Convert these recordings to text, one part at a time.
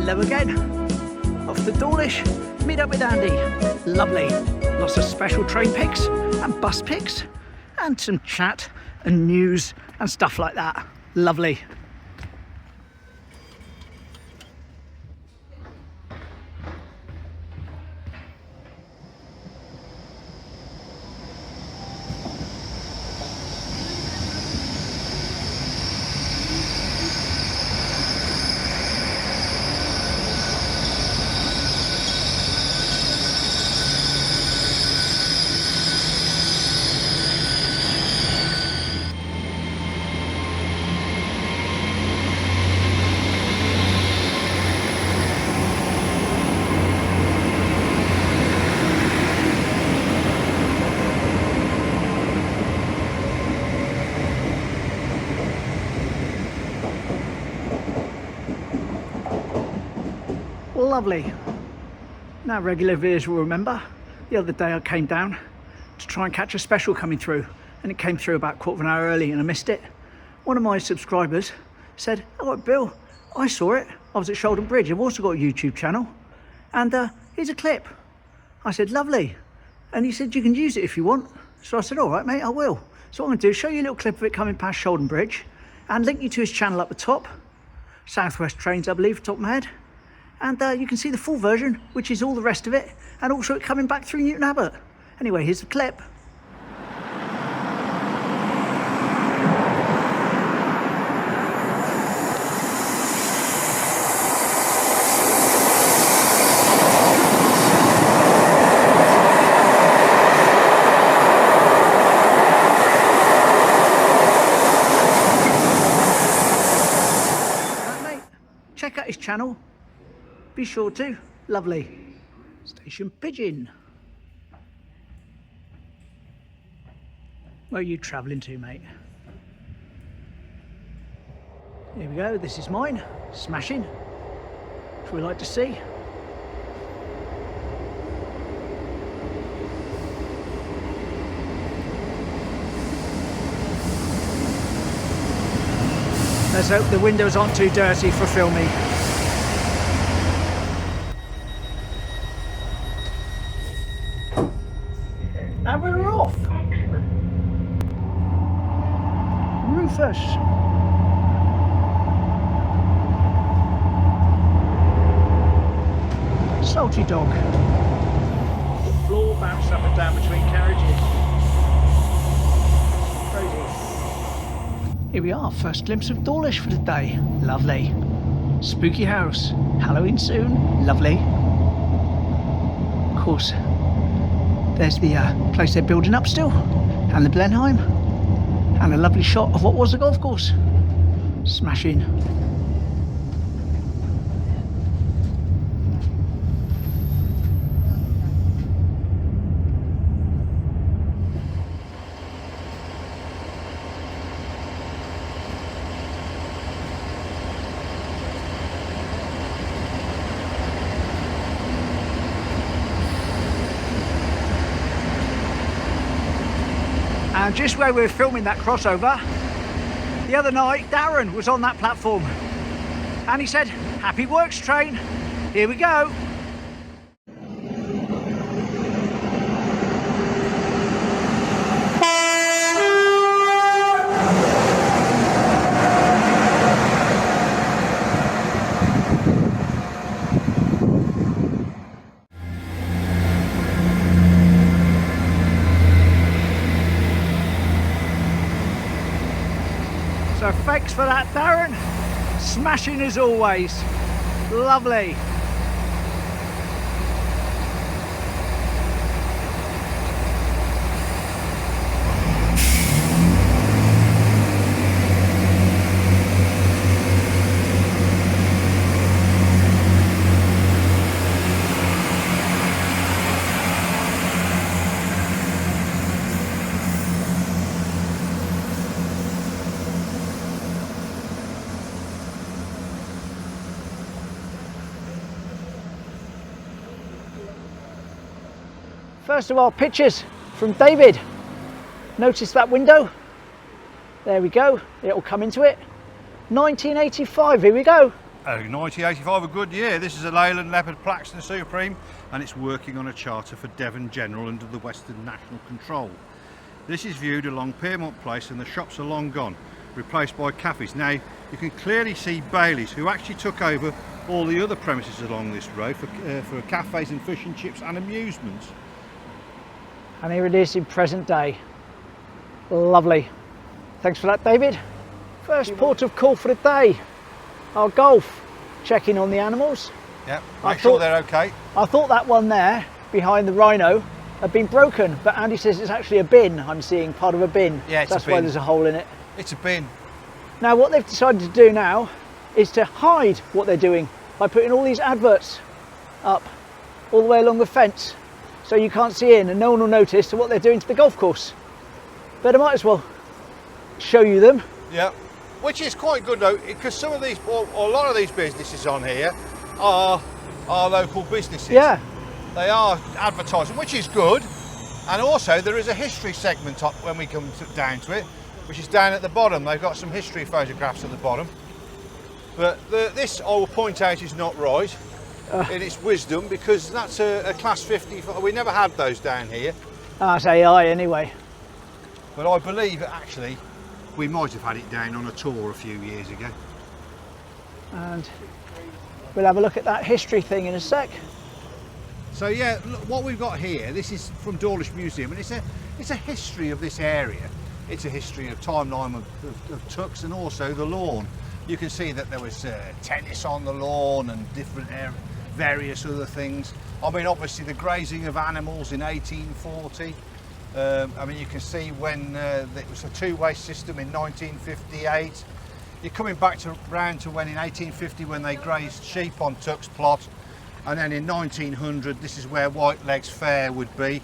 Hello again. Off to Dawlish, meet up with Andy. Lovely. Lots of special train pics and bus pics and some chat and news and stuff like that. Lovely. Lovely. Now regular viewers will remember the other day I came down to try and catch a special coming through, and it came through about a quarter of an hour early and I missed it. One of my subscribers said, "Oh Bill, I saw it. I was at Shoulden Bridge. I've also got a YouTube channel and here's a clip." I said, "Lovely." And he said, "You can use it if you want." So I said, "All right mate, I will." So what I'm going to do is show you a little clip of it coming past Shoulden Bridge and link you to his channel up the top. Southwest Trains, I believe, top of my head. And you can see the full version, which is all the rest of it, and also it coming back through Newton Abbot. Anyway, here's the clip. Right, mate, check out his channel. Be sure to. Lovely. Station Pigeon. Where are you travelling to, mate? Here we go. This is mine. Smashing. Which we like to see. Let's hope the windows aren't too dirty for filming. And we're off. Rufus. Salty dog. The floor bounced up and down between carriages. Crazy. Here we are, first glimpse of Dawlish for the day. Lovely. Spooky house. Halloween soon. Lovely. Of course. There's the place they're building up still, and the Blenheim, and a lovely shot of what was the golf course. Smashing. And just where we were filming that crossover, the other night Darren was on that platform and he said, "Happy works train, here we go." So thanks for that, Darren. Smashing as always. Lovely. First of all, pictures from David. Notice that window? There we go, it'll come into it. 1985, here we go. 1985, a good year. This is a Leyland Leopard Plaxton Supreme, and it's working on a charter for Devon General under the Western National Control. This is viewed along Piermont Place, and the shops are long gone, replaced by cafes. Now you can clearly see Bailey's, who actually took over all the other premises along this road for cafes and fish and chips and amusements. And here it is in present day. Lovely. Thanks for that, David. First port of call for the day. Our golf, checking on the animals. Yeah, make sure they're okay. I thought that one there, behind the rhino, had been broken, but Andy says it's actually a bin. I'm seeing part of a bin. Yeah, it's That's a bin. why there's a hole in it. It's a bin. Now what they've decided to do now is to hide what they're doing by putting all these adverts up all the way along the fence, so you can't see in and no one will notice what they're doing to the golf course. But I might as well show you them. Yeah. Which is quite good though, because some of these, or a lot of these businesses on here are local businesses. Yeah. They are advertising, which is good. And also there is a history segment up when we come down to it, which is down at the bottom. They've got some history photographs at the bottom. But this, I will point out, is not right in its wisdom, because that's a class 50. We never had those down here. That's AI anyway. But I believe actually we might have had it down on a tour a few years ago. And we'll have a look at that history thing in a sec. So yeah, look, what we've got here, this is from Dawlish Museum, and it's a history of this area. It's a history of timeline of Tux, and also the lawn. You can see that there was tennis on the lawn and different various other things. I mean, obviously the grazing of animals in 1840. I mean, you can see when it was a two-way system in 1958. You're coming back round to when in 1850 when they grazed sheep on Tuck's plot, and then in 1900 this is where Whiteleg's Fair would be.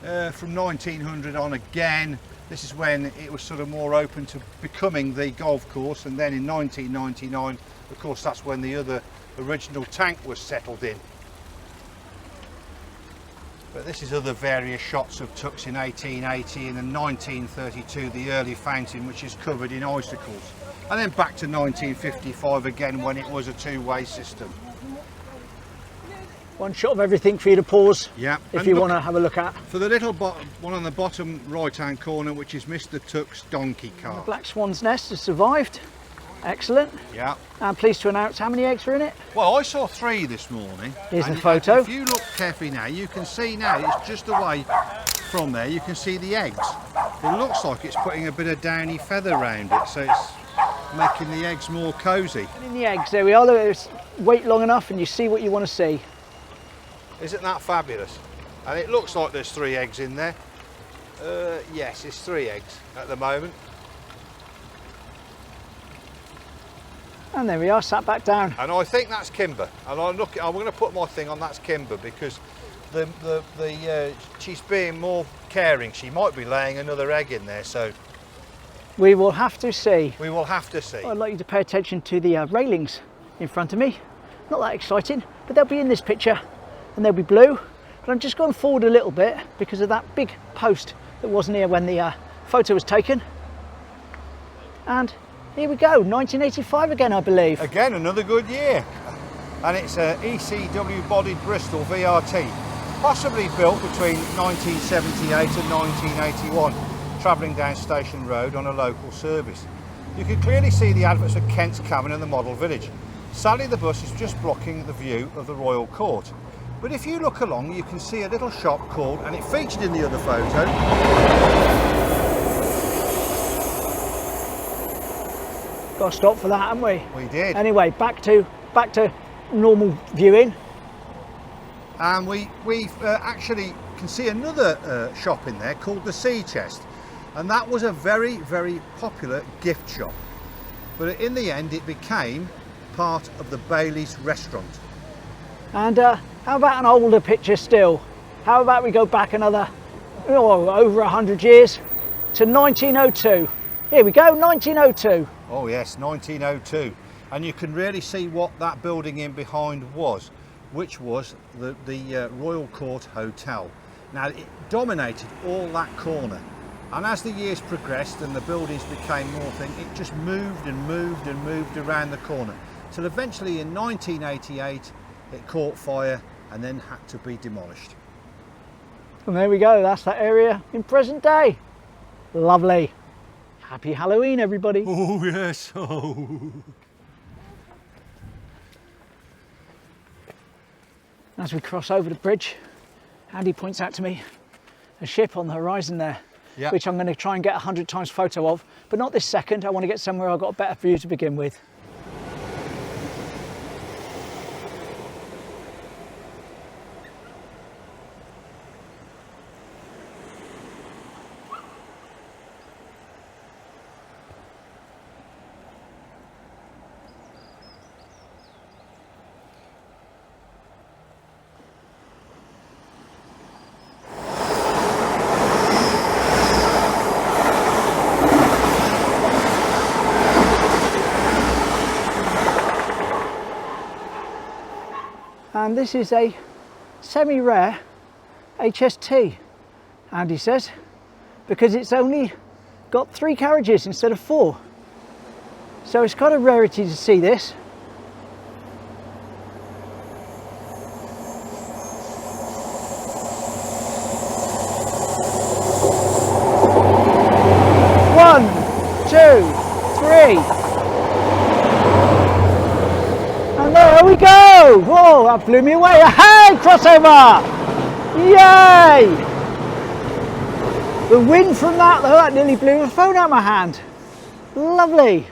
From 1900 on again, this is when it was sort of more open to becoming the golf course, and then in 1999, of course, that's when the other original tank was settled in. But this is other various shots of Tux in 1880, and in 1932 the early fountain, which is covered in icicles, and then back to 1955 again when it was a two-way system. One shot of everything for you to pause, yeah, if you want to have a look at. For the little one on the bottom right-hand corner, which is Mr. Tuck's donkey cart. The black swan's nest has survived. Excellent. Yeah. I'm pleased to announce how many eggs are in it. Well, I saw 3 this morning. Here's the photo. If you look carefully now, you can see now, it's just away from there, you can see the eggs. It looks like it's putting a bit of downy feather around it, so it's making the eggs more cosy. And in the eggs, there we are. Wait long enough and you see what you want to see. Isn't that fabulous? And it looks like there's 3 eggs in there. Yes, it's 3 eggs at the moment. And there we are, sat back down. And I think that's Kimber. And I'm going to put my thing on that's Kimber, because she's being more caring. She might be laying another egg in there, so we will have to see. We will have to see. I'd like you to pay attention to the railings in front of me. Not that exciting, but they'll be in this picture, and they'll be blue. But I'm just going forward a little bit because of that big post that wasn't here when the photo was taken. And here we go, 1985 again, I believe. Again, another good year. And it's a ECW bodied Bristol VRT, possibly built between 1978 and 1981, travelling down Station Road on a local service. You can clearly see the adverts of Kent's Cabin and the Model Village. Sadly, the bus is just blocking the view of the Royal Court. But if you look along, you can see a little shop called, and it featured in the other photo. Got to stop for that, haven't we? We did. Anyway, back to normal viewing. And we actually can see another shop in there called the Sea Chest, and that was a very, very popular gift shop. But in the end, it became part of the Bailey's restaurant. And how about an older picture still? How about we go back another over 100 years to 1902? Here we go, 1902. Oh yes, 1902, and you can really see what that building in behind was, which was the Royal Court Hotel. Now it dominated all that corner, and as the years progressed and the buildings became more thing, it just moved and moved and moved around the corner. till eventually in 1988 it caught fire and then had to be demolished. And there we go, that's that area in present day. Lovely. Happy Halloween, everybody. Oh yes. Oh. As we cross over the bridge, Andy points out to me a ship on the horizon there, Yep. which I'm going to try and get 100 times photo of, but not this second. I want to get somewhere I've got a better view to begin with. And this is a semi-rare HST, Andy says, because it's only got 3 carriages instead of 4. So it's quite a rarity to see this. One, two, three. And there we go! Whoa, that blew me away. Hey, crossover! Yay! The wind from that though, that nearly blew the phone out of my hand. Lovely.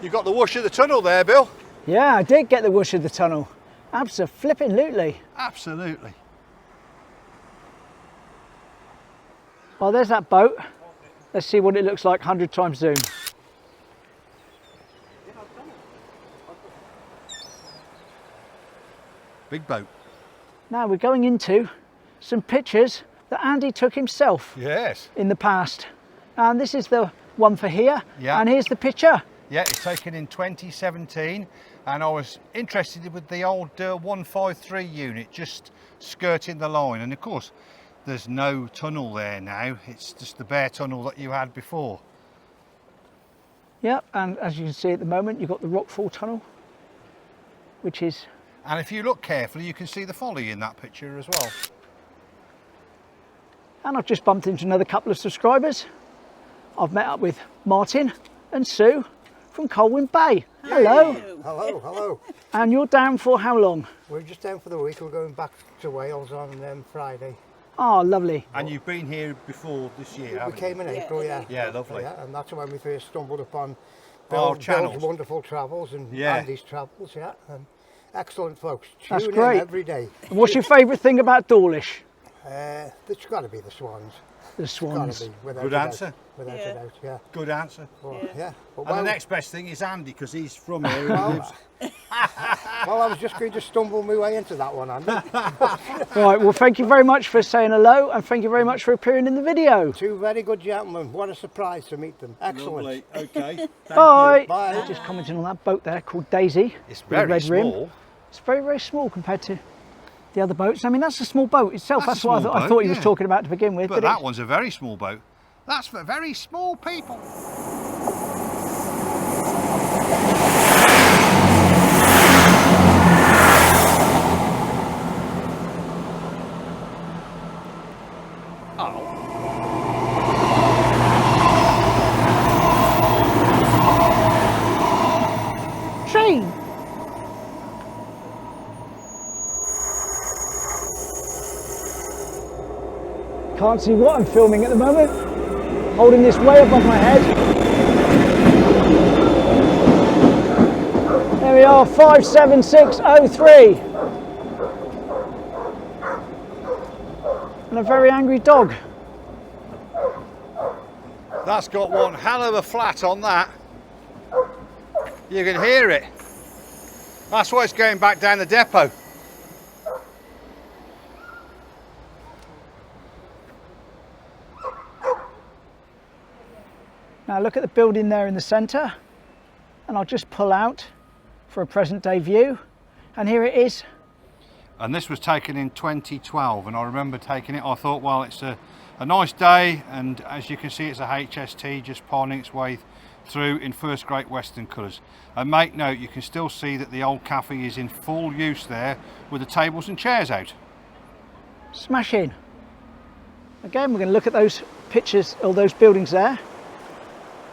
You got the whoosh of the tunnel there, Bill. Yeah, I did get the whoosh of the tunnel. Abso-flippin'-lutely. Absolutely. Well, there's that boat. Let's see what it looks like 100 times zoom. Big boat. Now we're going into some pictures that Andy took himself Yes. in the past. And this is the one for here. Yeah. And here's the picture. Yeah, it's taken in 2017, and I was interested with the old 153 unit just skirting the line, and of course there's no tunnel there now, it's just the bare tunnel that you had before. Yep, and as you can see at the moment, you've got the Rockfall Tunnel, which is... And if you look carefully, you can see the folly in that picture as well. And I've just bumped into another couple of subscribers. I've met up with Martin and Sue from Colwyn Bay. Hello. Hello, hello. And you're down for how long? We're just down for the week. We're going back to Wales on Friday. Oh, lovely. And you've been here before this year, We haven't came in April, yeah. Yeah, lovely. Yeah, and that's when we first stumbled upon Our Bill's channels. wonderful travels and Yeah. Andy's travels, yeah. And excellent folks. That's Tune great. in every day. And what's your favourite thing about Dawlish? It's got to be the Swans. The It's got Swans. to be, without Good a doubt. answer. Without a doubt, yeah. Good answer. Well, yeah. But And the next best thing is Andy, because he's from here and Well, lives. well, I was just going to stumble my way into that one, Andy. Right, well, thank you very much for saying hello, and thank you very much for appearing in the video. Two very good gentlemen. What a surprise to meet them. Excellent. Lovely. Okay. Bye. Bye. Just commenting on that boat there called Daisy. It's with a very red rim. small. It's very, very small compared to the other boats. I mean, that's a small boat itself. That's That's a what small I boat, thought he was yeah. talking about to begin with. But that it- one's a very small boat. That's for very small people. Train. Can't see what I'm filming at the moment. Holding this way above my head. There we are, 57603. And a very angry dog. That's got one hell of a flat on that. You can hear it. That's why it's going back down the depot. Now look at the building there in the centre, and I'll just pull out for a present day view, and here it is. And this was taken in 2012, and I remember taking it. I thought, well, it's a nice day, and as you can see, it's a HST just pawing its way through in first Great Western colours. And make note, you can still see that the old cafe is in full use there with the tables and chairs out. Smashing. Again, we're going to look at those pictures, all those buildings there.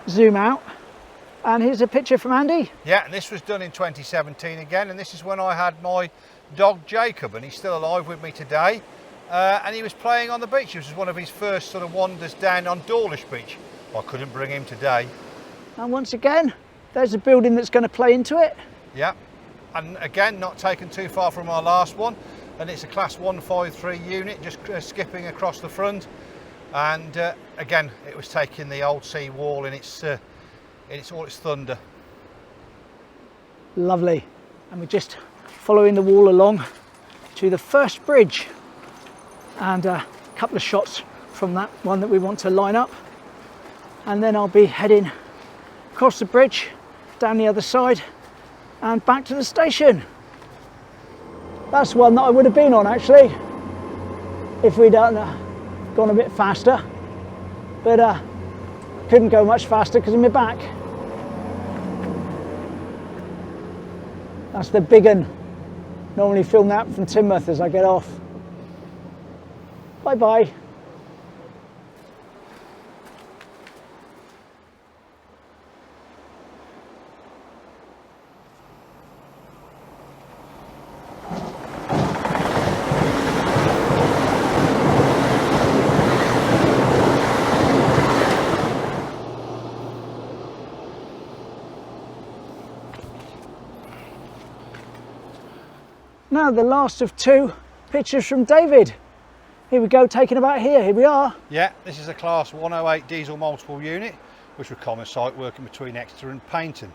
Zoom out. And here's a picture from Andy. Yeah, and this was done in 2017 again, and this is when I had my dog Jacob, and he's still alive with me today. And he was playing on the beach. This was one of his first sort of wanders down on Dawlish beach. I couldn't bring him today. And once again, there's a building that's going to play into it. Yeah, and again, not taken too far from our last one, and it's a class 153 unit, just skipping across the front. And again, it was taking the old sea wall in its all its thunder. Lovely. And we're just following the wall along to the first bridge, and a couple of shots from that one that we want to line up, and then I'll be heading across the bridge, down the other side, and back to the station. That's one that I would have been on actually if we'd gone a bit faster, but couldn't go much faster because of my back. That's the big one. Normally film that from Teignmouth as I get off. Bye bye. Now the last of two pictures from David. Here we go, taking about here we are. Yeah, this is a class 108 diesel multiple unit, which would common site working between Exeter and Paignton.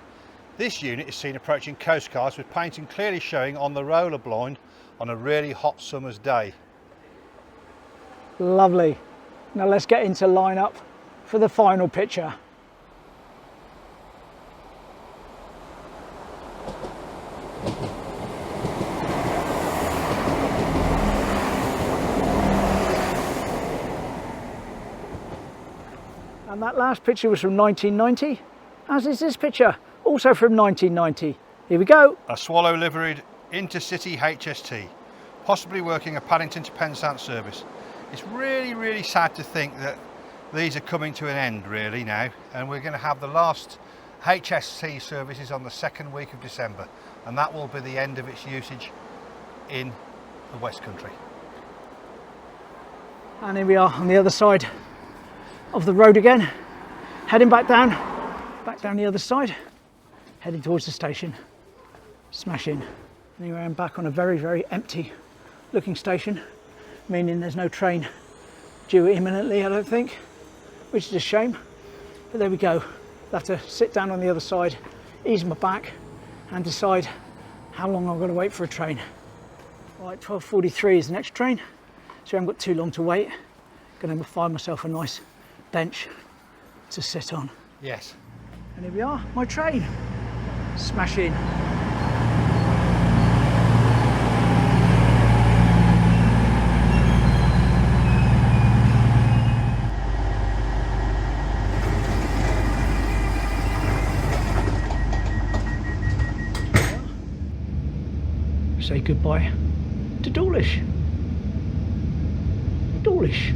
This unit is seen approaching coastguards with Paignton clearly showing on the roller blind on a really hot summer's day. Lovely. Now let's get into line up for the final picture. And that last picture was from 1990, as is this picture, also from 1990. Here we go. A swallow liveried intercity HST, possibly working a Paddington to Penzance service. It's really sad to think that these are coming to an end really now, and we're going to have the last HST services on the second week of December, and that will be the end of its usage in the West Country. And here we are on the other side of the road again, heading back down the other side, heading towards the station. Smashing. Anyway, I'm back on a very empty looking station, meaning there's no train due imminently, I don't think, which is a shame, but there we go. I'll have to sit down on the other side, ease my back, and decide how long I'm going to wait for a train. Right, 12:43 is the next train, so I haven't got too long to wait. Going to find myself a nice bench to sit on. Yes. And here we are, my train. Smashing. Say goodbye to Dawlish. Dawlish.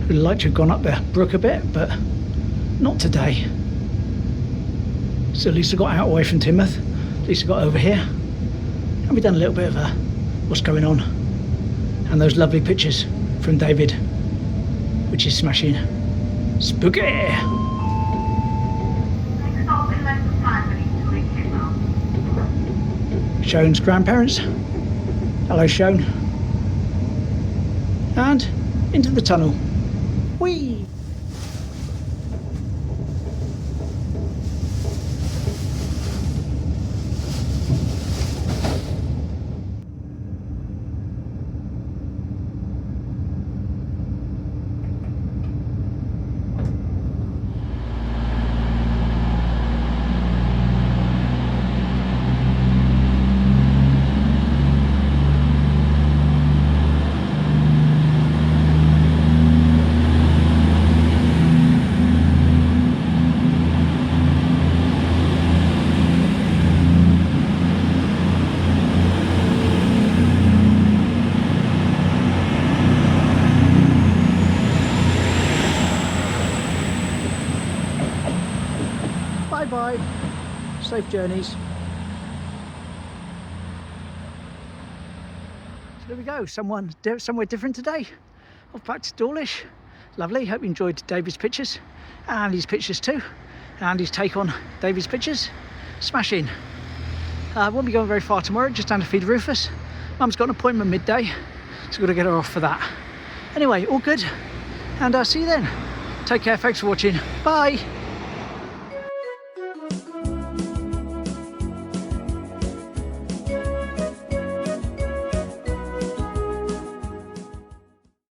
Would like to have gone up the brook a bit, but not today. So at least I got out away from Teignmouth. At least I got over here. And we've done a little bit of what's going on. And those lovely pictures from David, which is smashing. Spooky! Sean's grandparents. Hello, Sean. And into the tunnel. Whee! Bye bye. Safe journeys. So there we go, somewhere different today. Off back to Dawlish. Lovely, hope you enjoyed David's pictures and Andy's pictures too. Andy's take on David's pictures. Smashing. Won't be going very far tomorrow, just down to feed Rufus. Mum's got an appointment midday, so we've got to get her off for that. Anyway, all good, and see you then. Take care, thanks for watching. Bye.